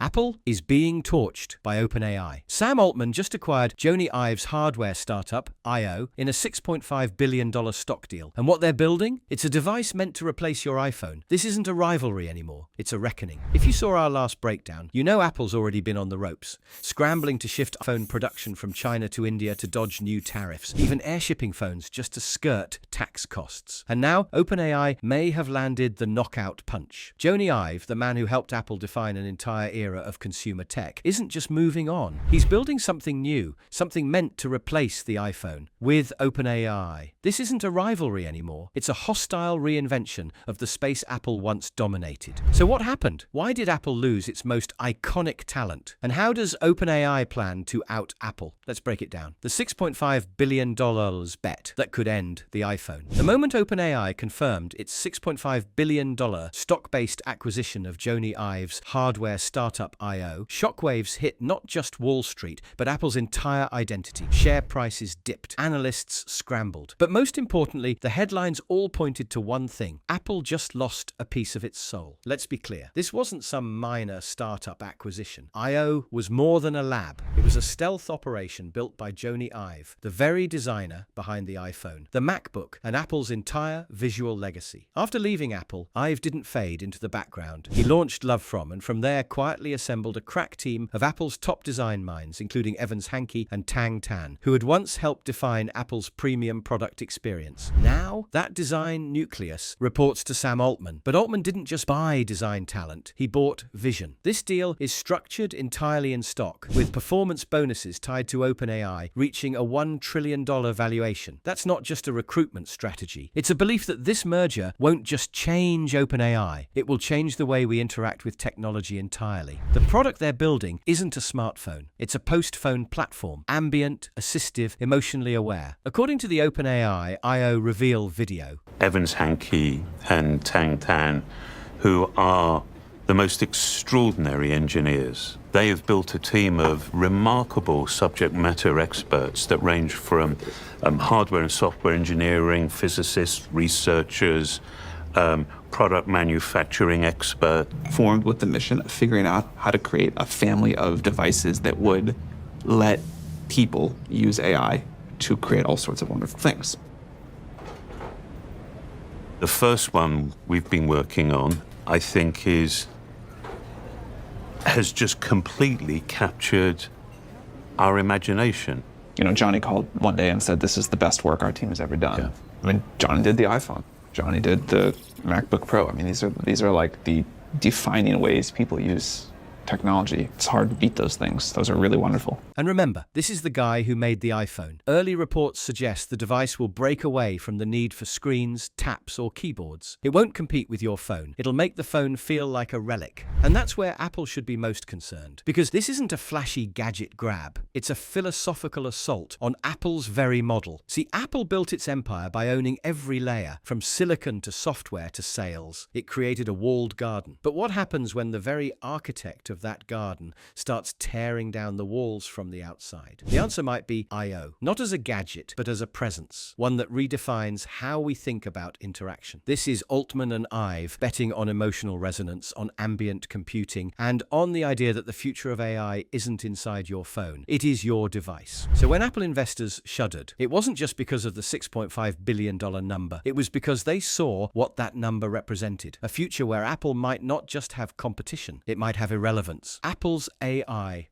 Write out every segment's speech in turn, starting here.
Apple is being torched by OpenAI. Sam Altman just acquired Jony Ive's hardware startup, I.O., in a $6.5 billion stock deal. And what they're building? It's a device meant to replace your iPhone. This isn't a rivalry anymore. It's a reckoning. If you saw our last breakdown, you know Apple's already been on the ropes, scrambling to shift iPhone production from China to India to dodge new tariffs, even air shipping phones just to skirt tax costs. And now, OpenAI may have landed the knockout punch. Jony Ive, the man who helped Apple define an entire era of consumer tech, isn't just moving on. He's building something new, something meant to replace the iPhone, with OpenAI. This isn't a rivalry anymore. It's a hostile reinvention of the space Apple once dominated. So what happened? Why did Apple lose its most iconic talent? And how does OpenAI plan to out Apple? Let's break it down. The $6.5 billion bet that could end the iPhone. The moment OpenAI confirmed its $6.5 billion stock-based acquisition of Jony Ive's hardware startup I.O., shockwaves hit not just Wall Street, but Apple's entire identity. Share prices dipped. Analysts scrambled. But most importantly, the headlines all pointed to one thing. Apple just lost a piece of its soul. Let's be clear. This wasn't some minor startup acquisition. I.O. was more than a lab. It was a stealth operation built by Jony Ive, the very designer behind the iPhone, the MacBook, and Apple's entire visual legacy. After leaving Apple, Ive didn't fade into the background. He launched Love From, and from there quietly assembled a crack team of Apple's top design minds, including Evans Hankey and Tang Tan, who had once helped define Apple's premium product experience. Now, that design nucleus reports to Sam Altman. But Altman didn't just buy design talent, he bought vision. This deal is structured entirely in stock, with performance bonuses tied to OpenAI reaching a $1 trillion valuation. That's not just a recruitment strategy. It's a belief that this merger won't just change OpenAI, it will change the way we interact with technology entirely. The product they're building isn't a smartphone. It's a post-phone platform, ambient, assistive, emotionally aware. According to the OpenAI I.O. reveal video, Evans Hankey and Tang Tan, who are the most extraordinary engineers. They have built a team of remarkable subject matter experts that range from hardware and software engineering, physicists, researchers, product manufacturing expert. Formed with the mission of figuring out how to create a family of devices that would let people use AI to create all sorts of wonderful things. The first one we've been working on, I think, has just completely captured our imagination. You know, Jony called one day and said, "This is the best work our team has ever done." Yeah. I mean, Jony did the iPhone. Jony did the MacBook Pro. I mean, these are like the defining ways people use technology. It's hard to beat those things. Those are really wonderful. And remember, this is the guy who made the iPhone. Early reports suggest the device will break away from the need for screens, taps, or keyboards. It won't compete with your phone. It'll make the phone feel like a relic. And that's where Apple should be most concerned. Because this isn't a flashy gadget grab. It's a philosophical assault on Apple's very model. See, Apple built its empire by owning every layer, from silicon to software to sales. It created a walled garden. But what happens when the very architect of that garden starts tearing down the walls from the outside? The answer might be I.O. Not as a gadget, but as a presence. One that redefines how we think about interaction. This is Altman and Ive betting on emotional resonance, on ambient computing, and on the idea that the future of AI isn't inside your phone. It is your device. So when Apple investors shuddered, it wasn't just because of the $6.5 billion number. It was because they saw what that number represented. A future where Apple might not just have competition, it might have irrelevance. Apple's AI,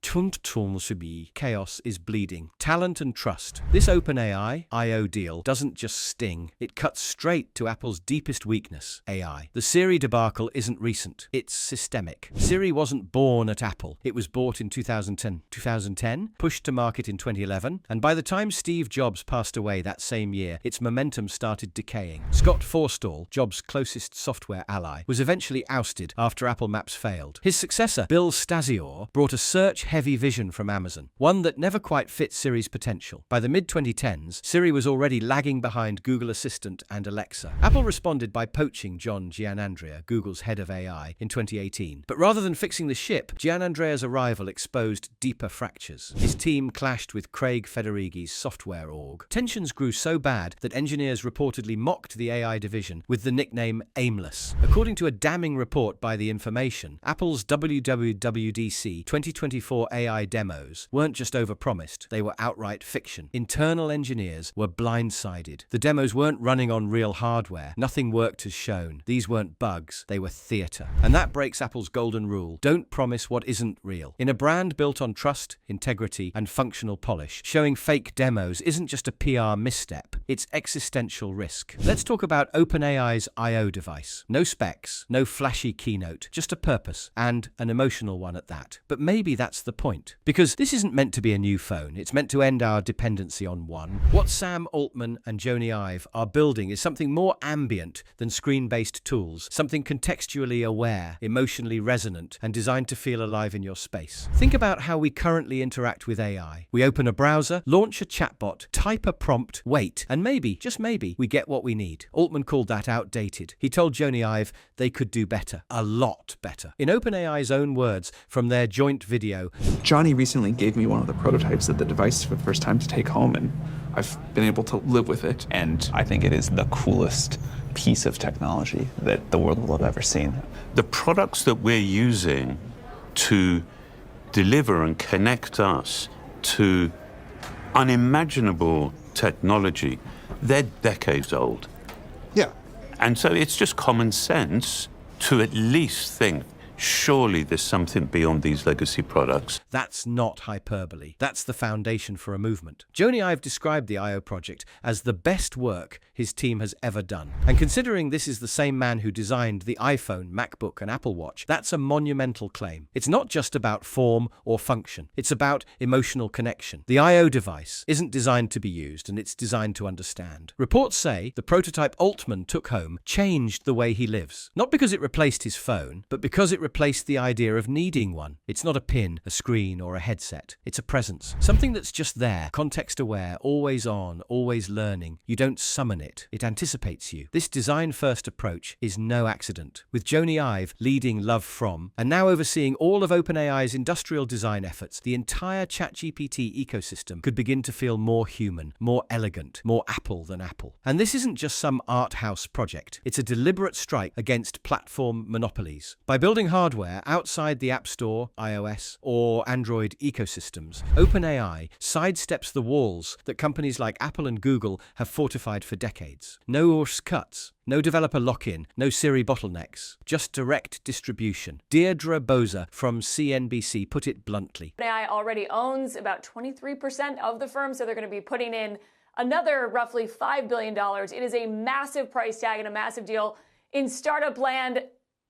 chaos is bleeding. Talent and trust. This OpenAI I.O. deal doesn't just sting, it cuts straight to Apple's deepest weakness, AI. The Siri debacle isn't recent, it's systemic. Siri wasn't born at Apple. It was bought in 2010, pushed to market in 2011, and by the time Steve Jobs passed away that same year, its momentum started decaying. Scott Forstall, Jobs' closest software ally, was eventually ousted after Apple Maps failed. His successor, Bill Stasior, brought a search-heavy vision from Amazon, one that never quite fit Siri's potential. By the mid-2010s, Siri was already lagging behind Google Assistant and Alexa. Apple responded by poaching John Giannandrea, Google's head of AI, in 2018. But rather than fixing the ship, Giannandrea's arrival exposed deeper fractures. His team clashed with Craig Federighi's software org. Tensions grew so bad that engineers reportedly mocked the AI division with the nickname Aimless. According to a damning report by The Information, Apple's WWDC WWDC 2024 AI demos weren't just overpromised, they were outright fiction. Internal engineers were blindsided. The demos weren't running on real hardware. Nothing worked as shown. These weren't bugs, they were theater. And that breaks Apple's golden rule: don't promise what isn't real. In a brand built on trust, integrity, and functional polish, showing fake demos isn't just a PR misstep, it's existential risk. Let's talk about OpenAI's I.O. device. No specs, no flashy keynote, just a purpose, and an emotional one at that. But maybe that's the point. Because this isn't meant to be a new phone, it's meant to end our dependency on one. What Sam Altman and Jony Ive are building is something more ambient than screen-based tools, something contextually aware, emotionally resonant, and designed to feel alive in your space. Think about how we currently interact with AI. We open a browser, launch a chatbot, type a prompt, wait, and maybe, just maybe, we get what we need. Altman called that outdated. He told Jony Ive they could do better, a lot better. In OpenAI's own words from their joint video, Jony recently gave me one of the prototypes of the device for the first time to take home, and I've been able to live with it. And I think it is the coolest piece of technology that the world will have ever seen. The products that we're using to deliver and connect us to unimaginable technology, they're decades old. Yeah. And so it's just common sense to at least think, surely there's something beyond these legacy products. that's not hyperbole. That's the foundation for a movement. Jony Ive described the I.O. project as the best work his team has ever done. And considering this is the same man who designed the iPhone, MacBook, and Apple Watch, that's a monumental claim. It's not just about form or function. It's about emotional connection. The I.O. device isn't designed to be used, and it's designed to understand. Reports say the prototype Altman took home changed the way he lives. Not because it replaced his phone, but because it replaced the idea of needing one. It's not a pin, a screen, or a headset. It's a presence. Something that's just there, context-aware, always on, always learning. You don't summon it. It anticipates you. This design-first approach is no accident. With Jony Ive leading Love From, and now overseeing all of OpenAI's industrial design efforts, the entire ChatGPT ecosystem could begin to feel more human, more elegant, more Apple than Apple. And this isn't just some art house project. It's a deliberate strike against platform monopolies. By building hardware outside the App Store, iOS, or Android ecosystems, OpenAI sidesteps the walls that companies like Apple and Google have fortified for decades. No ORS cuts, no developer lock-in, no Siri bottlenecks, just direct distribution. Deirdre Boza from CNBC put it bluntly. OpenAI already owns about 23% of the firm, so they're going to be putting in another roughly $5 billion. It is a massive price tag and a massive deal. In startup land,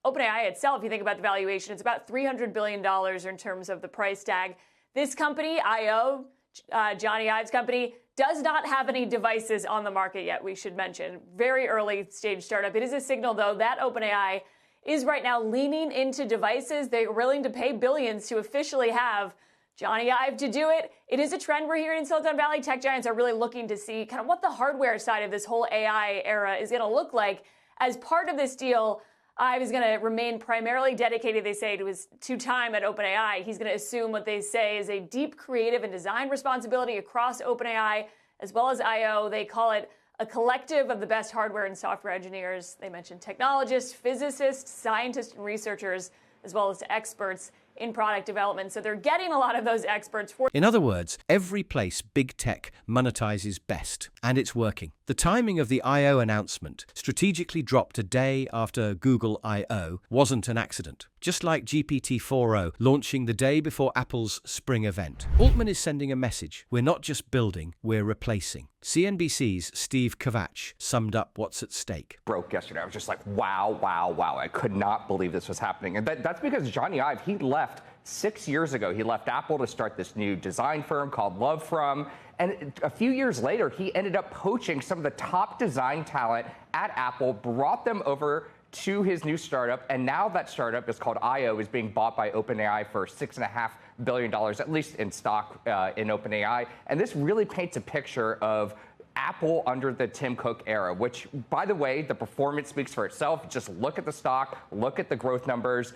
OpenAI itself, if you think about the valuation, it's about $300 billion in terms of the price tag. This company, I.O., Jony Ive's company, does not have any devices on the market yet, we should mention. Very early stage startup. It is a signal, though, that OpenAI is right now leaning into devices. They're willing to pay billions to officially have Jony Ive to do it. It is a trend we're hearing in Silicon Valley. Tech giants are really looking to see kind of what the hardware side of this whole AI era is going to look like. As part of this deal, Ive is going to remain primarily dedicated, they say, to his time at OpenAI. He's going to assume what they say is a deep creative and design responsibility across OpenAI, as well as I.O. They call it a collective of the best hardware and software engineers. They mention technologists, physicists, scientists, and researchers, as well as experts in product development. So they're getting a lot of those experts for. In other words, every place big tech monetizes best, and it's working. The timing of the I.O. announcement, strategically dropped a day after Google I.O., wasn't an accident. Just like GPT-4o launching the day before Apple's spring event. Altman is sending a message. We're not just building, we're replacing. CNBC's Steve Kovach summed up what's at stake. Broke yesterday. I was just like, wow, wow, wow. I could not believe this was happening. And that's because Jony Ive, he left 6 years ago. He left Apple to start this new design firm called Love From. And a few years later, he ended up poaching some of the top design talent at Apple, brought them over to his new startup, and now that startup is called I.O. is being bought by OpenAI for $6.5 billion, at least in stock in OpenAI. And this really paints a picture of Apple under the Tim Cook era, which, by the way, the performance speaks for itself. Just look at the stock, look at the growth numbers.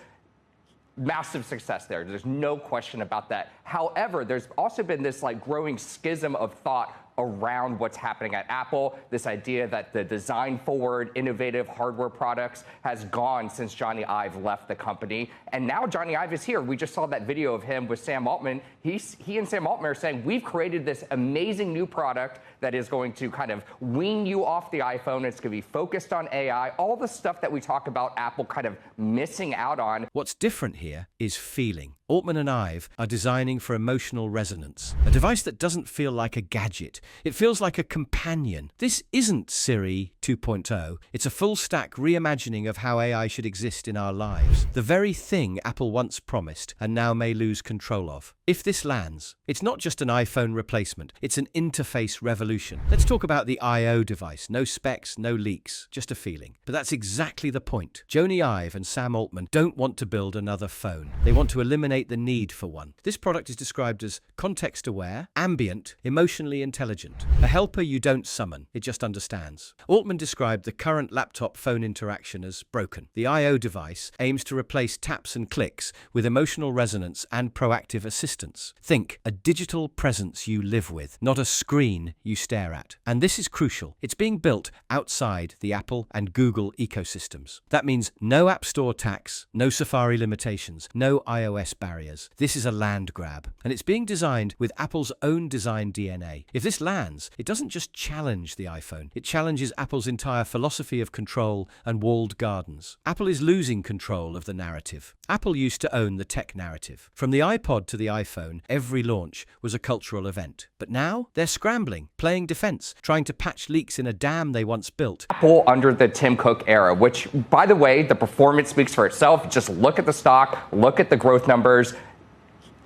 Massive success there. There's no question about that. However, there's also been this growing schism of thought around what's happening at Apple. This idea that the design-forward, innovative hardware products has gone since Jony Ive left the company. And now Jony Ive is here. We just saw that video of him with Sam Altman. He and Sam Altman are saying, we've created this amazing new product that is going to kind of wean you off the iPhone. It's going to be focused on AI, all the stuff that we talk about Apple kind of missing out on. What's different here is feeling. Altman and Ive are designing for emotional resonance, a device that doesn't feel like a gadget. It feels like a companion. This isn't Siri 2.0. It's a full-stack reimagining of how AI should exist in our lives, the very thing Apple once promised and now may lose control of. If this lands, it's not just an iPhone replacement, it's an interface revolution. Let's talk about the I/O device. No specs, no leaks, just a feeling. But that's exactly the point. Jony Ive and Sam Altman don't want to build another phone. They want to eliminate the need for one. This product is described as context-aware, ambient, emotionally intelligent. A helper you don't summon, it just understands. Altman described the current laptop-phone interaction as broken. The I/O device aims to replace taps and clicks with emotional resonance and proactive assistance. Think, a digital presence you live with, not a screen you stare at. And this is crucial. It's being built outside the Apple and Google ecosystems. That means no App Store tax, no Safari limitations, no iOS barriers. This is a land grab, and it's being designed with Apple's own design DNA. If this lands, it doesn't just challenge the iPhone, it challenges Apple's entire philosophy of control and walled gardens. Apple is losing control of the narrative. Apple used to own the tech narrative. From the iPod to the iPhone, every launch was a cultural event. But now, they're scrambling, playing defense, trying to patch leaks in a dam they once built. Apple under the Tim Cook era, which, by the way, the performance speaks for itself. Just look at the stock, look at the growth numbers.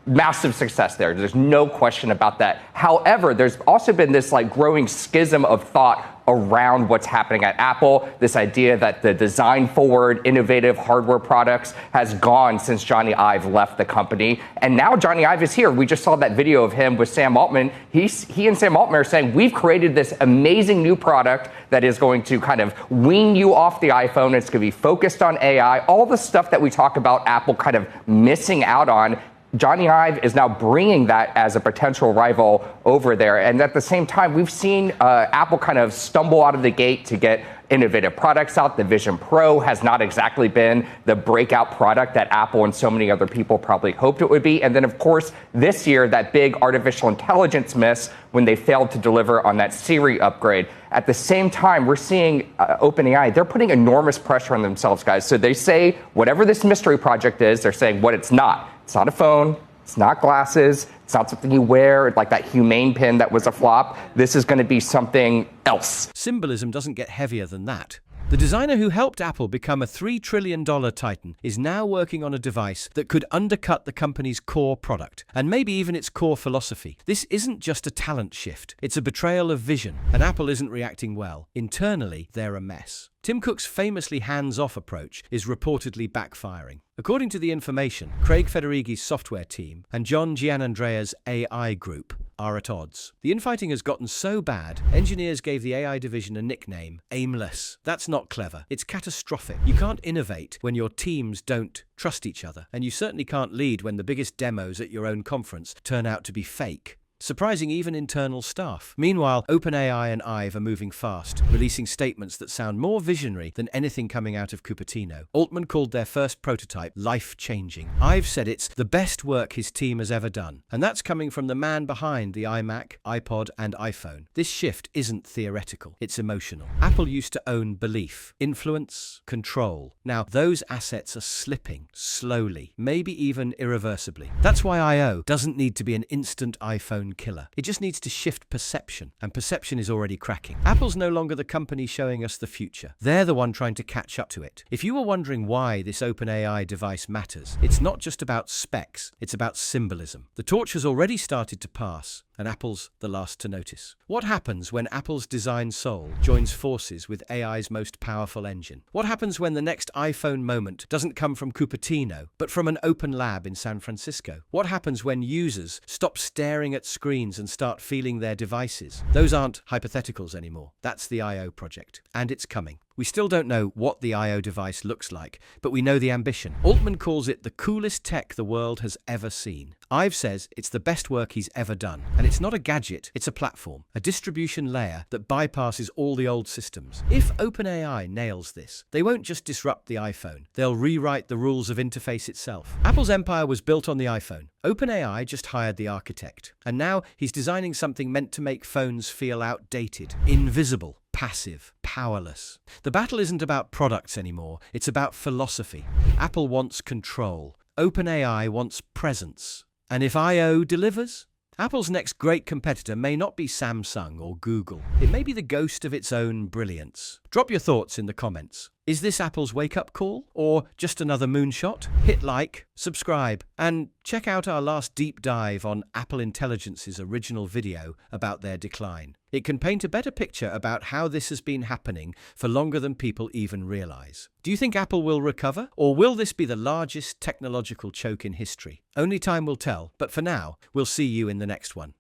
Massive success there. There's no question about that. However, there's also been this growing schism of thought around what's happening at Apple. This idea that the design-forward, innovative hardware products has gone since Jony Ive left the company. And now Jony Ive is here. We just saw that video of him with Sam Altman. He and Sam Altman are saying, we've created this amazing new product that is going to kind of wean you off the iPhone. It's going to be focused on AI, all the stuff that we talk about Apple kind of missing out on. Jony Ive is now bringing that as a potential rival over there. And at the same time, we've seen Apple kind of stumble out of the gate to get innovative products out. The Vision Pro has not exactly been the breakout product that Apple and so many other people probably hoped it would be. And then, of course, this year, that big artificial intelligence miss when they failed to deliver on that Siri upgrade. At the same time, we're seeing OpenAI, they're putting enormous pressure on themselves, guys. So they say whatever this mystery project is, they're saying what it's not. It's not a phone. It's not glasses. It's not something you wear, like that Humane pin that was a flop. This is going to be something else. Symbolism doesn't get heavier than that. The designer who helped Apple become a $3 trillion titan is now working on a device that could undercut the company's core product, and maybe even its core philosophy. This isn't just a talent shift, it's a betrayal of vision, and Apple isn't reacting well. Internally, they're a mess. Tim Cook's famously hands-off approach is reportedly backfiring. According to The Information, Craig Federighi's software team and John Giannandrea's AI group are at odds. The infighting has gotten so bad, engineers gave the AI division a nickname, Aimless. That's not clever. It's catastrophic. You can't innovate when your teams don't trust each other, and you certainly can't lead when the biggest demos at your own conference turn out to be fake. Surprising even internal staff. Meanwhile, OpenAI and Ive are moving fast, releasing statements that sound more visionary than anything coming out of Cupertino. Altman called their first prototype life-changing. Ive said it's the best work his team has ever done. And that's coming from the man behind the iMac, iPod, and iPhone. This shift isn't theoretical, it's emotional. Apple used to own belief, influence, control. Now, those assets are slipping, slowly, maybe even irreversibly. That's why I/O doesn't need to be an instant iPhone killer. It just needs to shift perception, and perception is already cracking. Apple's no longer the company showing us the future. They're the one trying to catch up to it. If you were wondering why this OpenAI device matters, it's not just about specs, it's about symbolism. The torch has already started to pass, and Apple's the last to notice. What happens when Apple's design soul joins forces with AI's most powerful engine? What happens when the next iPhone moment doesn't come from Cupertino, but from an open lab in San Francisco? What happens when users stop staring at screens and start feeling their devices? Those aren't hypotheticals anymore. That's the I/O project, and it's coming. We still don't know what the I/O device looks like, but we know the ambition. Altman calls it the coolest tech the world has ever seen. Ive says it's the best work he's ever done. And it's not a gadget, it's a platform, a distribution layer that bypasses all the old systems. If OpenAI nails this, they won't just disrupt the iPhone, they'll rewrite the rules of interface itself. Apple's empire was built on the iPhone. OpenAI just hired the architect, and now he's designing something meant to make phones feel outdated, invisible, passive, powerless. The battle isn't about products anymore, it's about philosophy. Apple wants control. OpenAI wants presence. And if I/O delivers? Apple's next great competitor may not be Samsung or Google. It may be the ghost of its own brilliance. Drop your thoughts in the comments. Is this Apple's wake-up call? Or just another moonshot? Hit like, subscribe, and check out our last deep dive on Apple Intelligence's original video about their decline. It can paint a better picture about how this has been happening for longer than people even realize. Do you think Apple will recover? Or will this be the largest technological choke in history? Only time will tell, but for now, we'll see you in the next one.